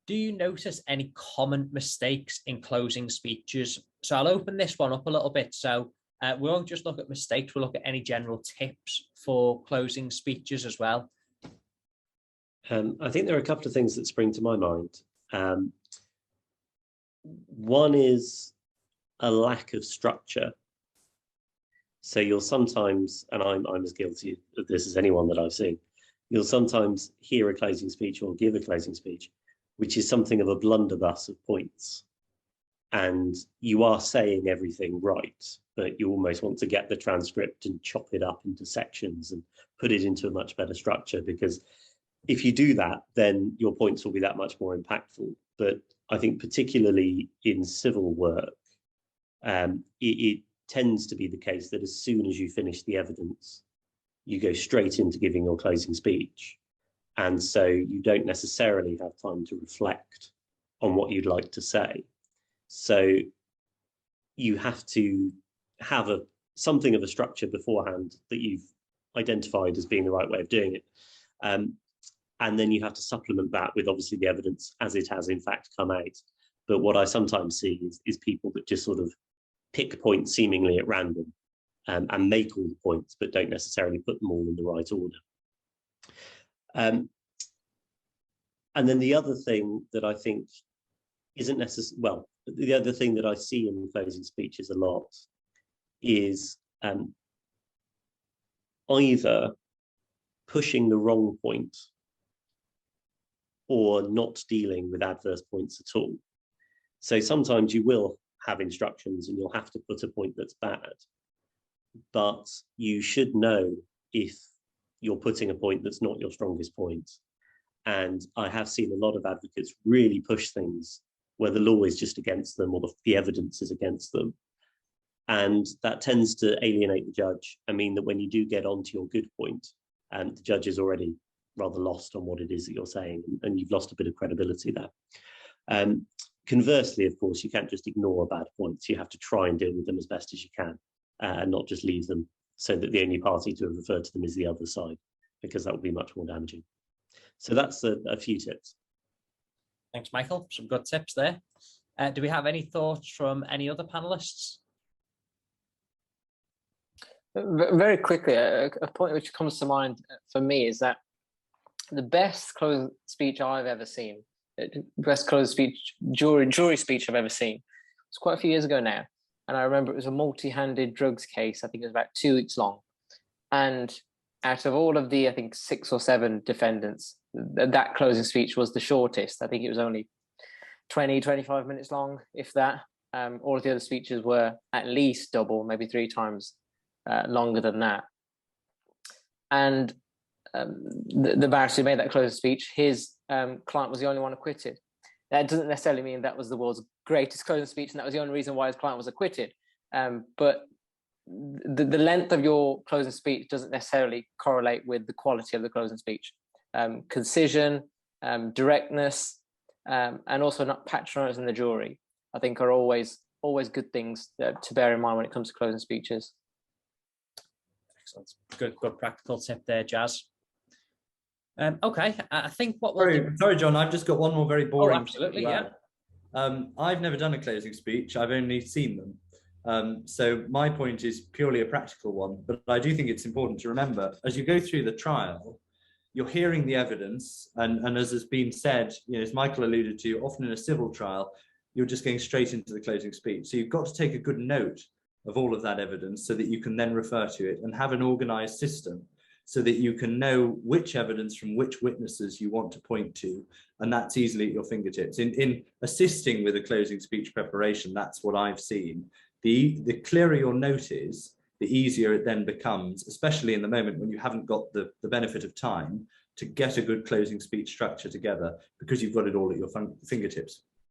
do you notice any common mistakes in closing speeches? So I'll open this one up a little bit. So we won't just look at mistakes, we'll look at any general tips for closing speeches as well. I think there are a couple of things that spring to my mind. One is a lack of structure. So you'll sometimes, and I'm as guilty of this as anyone that I've seen, you'll sometimes hear a closing speech or give a closing speech, which is something of a blunderbuss of points. And you are saying everything right, but you almost want to get the transcript and chop it up into sections and put it into a much better structure, because if you do that, then your points will be that much more impactful. But I think particularly in civil work, it tends to be the case that as soon as you finish the evidence, you go straight into giving your closing speech. And so you don't necessarily have time to reflect on what you'd like to say. So you have to have something of a structure beforehand that you've identified as being the right way of doing it. And then you have to supplement that with obviously the evidence as it has in fact come out. But what I sometimes see is people that just sort of pick points seemingly at random and make all the points, but don't necessarily put them all in the right order. And then the other thing that I think isn't necessarily, well, the other thing that I see in closing speeches a lot is either pushing the wrong point or not dealing with adverse points at all. So sometimes you will have instructions and you'll have to put a point that's bad, but you should know if you're putting a point that's not your strongest point. And I have seen a lot of advocates really push things where the law is just against them or the evidence is against them. And that tends to alienate the judge and mean that when you do get onto your good point, the judge is already rather lost on what it is that you're saying, and you've lost a bit of credibility there. Conversely, of course, you can't just ignore bad points. You have to try and deal with them as best as you can and not just leave them so that the only party to have referred to them is the other side, because that would be much more damaging. So that's a few tips. Thanks, Michael. Some good tips there. Do we have any thoughts from any other panelists? Very quickly, a point which comes to mind for me is that the best closing speech I've ever seen, best closing speech, jury speech I've ever seen, was quite a few years ago now. And I remember it was a multi-handed drugs case. I think it was about 2 weeks long. And out of all of the, I think, 6 or 7 defendants, that closing speech was the shortest. I think it was only 20, 25 minutes long, if that. All of the other speeches were at least double, maybe 3 times longer than that. And the barrister who made that closing speech, his client was the only one acquitted. That doesn't necessarily mean that was the world's greatest closing speech and that was the only reason why his client was acquitted. But the length of your closing speech doesn't necessarily correlate with the quality of the closing speech. Concision, directness, and also not patronizing the jury, I think are always good things to bear in mind when it comes to closing speeches. Excellent. Good practical tip there, Jazz. Okay, I think what we'll sorry, John, I've just got one more very boring. Oh, absolutely, yeah. I've never done a closing speech. I've only seen them. So my point is purely a practical one, but I do think it's important to remember as you go through the trial, you're hearing the evidence, and as has been said, as Michael alluded to, often in a civil trial, you're just going straight into the closing speech. So you've got to take a good note of all of that evidence so that you can then refer to it and have an organized system so that you can know which evidence from which witnesses you want to point to, and that's easily at your fingertips. In assisting with a closing speech preparation, that's what I've seen. The clearer your note is, the easier it then becomes, especially in the moment when you haven't got the benefit of time to get a good closing speech structure together, because you've got it all at your fingertips.